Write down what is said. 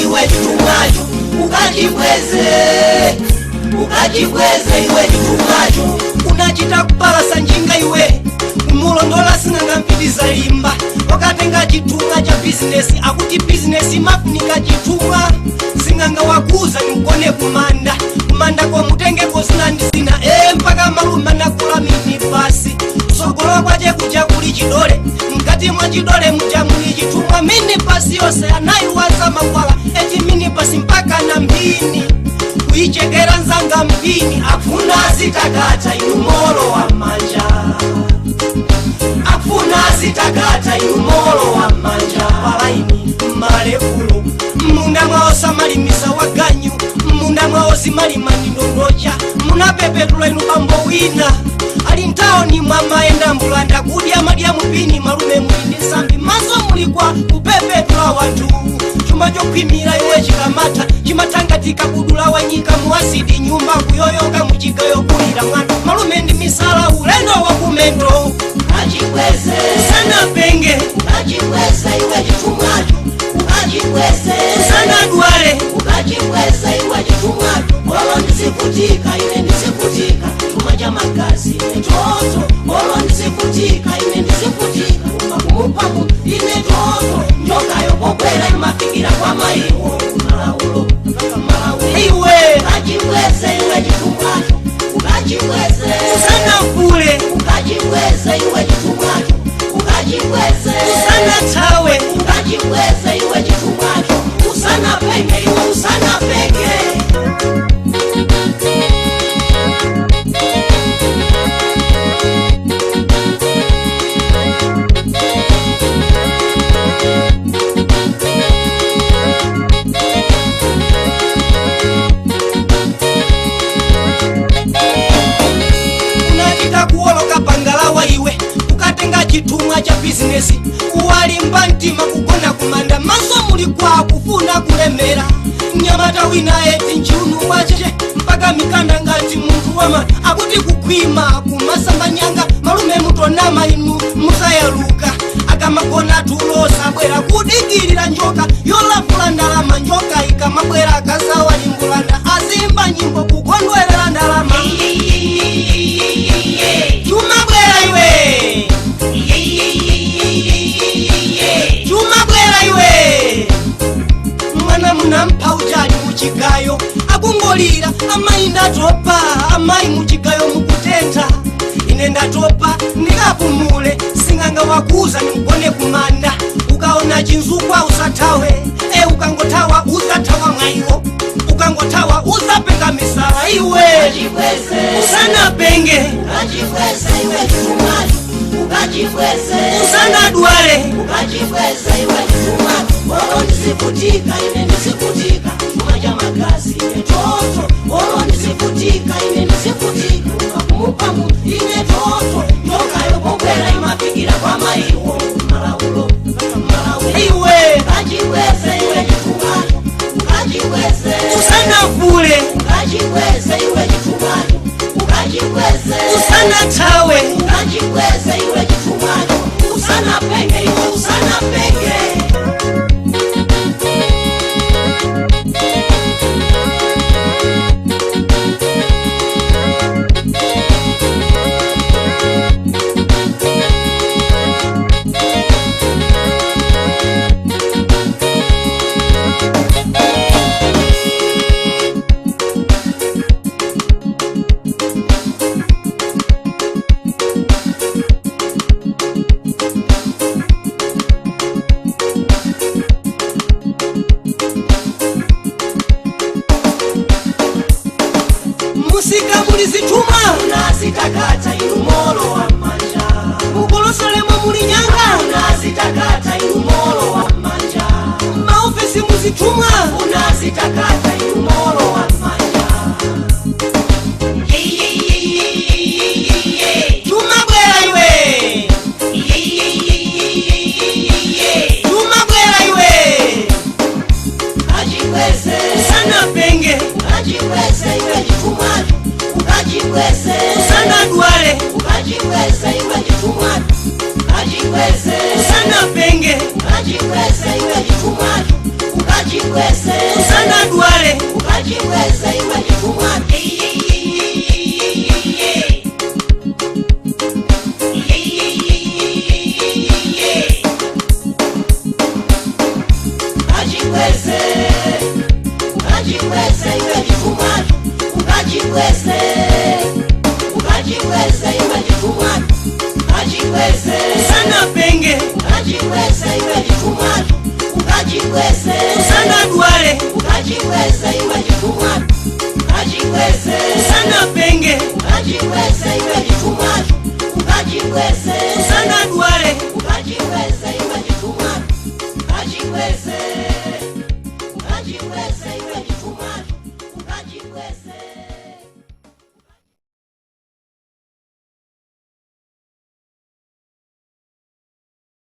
iwe chitumwacho ukachibweze iwe chitumwacho. Unachita kupalasa njinga iwe mulondola sing'anga mpitiza limba wakatenga chitumwa cha bizinesi akuti bizinesi mafunika chitumwa sing'anga wakuza nikone kumanda kwa mutenge kozina ndizina mpaka maluma nakula mini pasi sogolo kwache kuja kuli chidole mkati mwa chidole muja muli chitumwa mini pasi yose anaiwaza makwala eti mini pasi mpaka na mbini kuichekera nzanga mpini afuna zitakata inumolo wa manja afuna zitakata inumolo wa manja palaini malefulo munda mwao samalimisa waganyu munda mwao simalimani ndondocha munapepetula inu bambo wina ali ntaoni mwamaenda mbulanda kudya madya mupini malume mulindi sambi maso mulikwa kupepetula watu chuma chokwimira iwe chikamata chimatangatika kudula wanyika muasidi nyumba kuyoyoka muchigayo kulira mwana malume ndi misala ulendo wa kumendo ukachibweze sana penge ukachibweze iwe chitumwacho ukachibweze sana dwale ukachibweze iwe chitumwacho olo ndisifutika ine ndisifutika chuma cha magazi toto olo ndisifutika ine ndisifutika umakumupamu ine toto njoka yopokwera imafikira kwa maiwo malaulo iwe ukachibweze iwe chitumwacho ukachibweze sana kule ukachibweze iwe chitumwacho ukachibweze sana tawe ukachibweze iwe chitumwacho usana penge iwe usana penge. Chitumwa cha bizinesi uwalimba ntima kugona kumanda maso mulikwa kufuna kulemera nyamata wina eti nchunu wacheche mpaka mikanda ngati muntu wama akuti kukwima kumasamba nyanga malume mutonama inu musayaluka akamagona tulosa bwera kudikirira njoka yolafula ndalama njoka ikamabwera akasawa limbulanda azimba nyimbo kukondwerera ndalama chuma bwera iwe chuma bwera iwe mwana munampa ujali muchigayo akungolira amayi ndatopa amayi muchigayo mukutenta ine ndatopa ndikapumule sing'anga wakuza nimugone kumanda ukaona chinzukwa usatawe ukangotawa uzatawa mwaiwo ukangotawa uzapenga misala iwe usana penge ukachibweze iwe chitumwacho ukachibweze usana dwale ukachibweze iwe chitumwacho olo ndisifutika ine ndisifutika chuma cha magazi ine toto olo ndisifutika ine ndisifutika umakumupamu ine toto njoka yopokwera imafikira kwa maiwo malaulo iwe ukachibweze iwe chitumwacho ukachibweze usana fule ukachibweze iwe chitumwacho ukachibweze usana tawe ukachibweze iwe chitumwacho usana penge iwe usana penge. Musika mulizituma unazitakata inumolo wa manja mukolosolemo muli nyanga unazitakata inumolo wa manja maofisi muzituma unazitakata inumolo wa manja chuma bwera iwe chuma bwera iwe ukachibweze sana penge ukachibweze iwe chitumwacho ukachibweze sana dwale ukachibweze iwe chitumwacho ukachibweze sana penge ukachibweze iwe chitumwacho ukachibweze ukajiweze sana dwale ukajiweze iwe jikumwani ukajiweze iwe jikumwani ukajiweze iwe jikumwani ukajiweze sana penge ukajiweze iwe jikumwani ukajiweze sana dwale ukajiweze iwe jikumwani ukajiweze sana penge ukajiweze iwe jikumwani ukajiweze sana dwale ukajiweze iwe jikumwani ukajiweze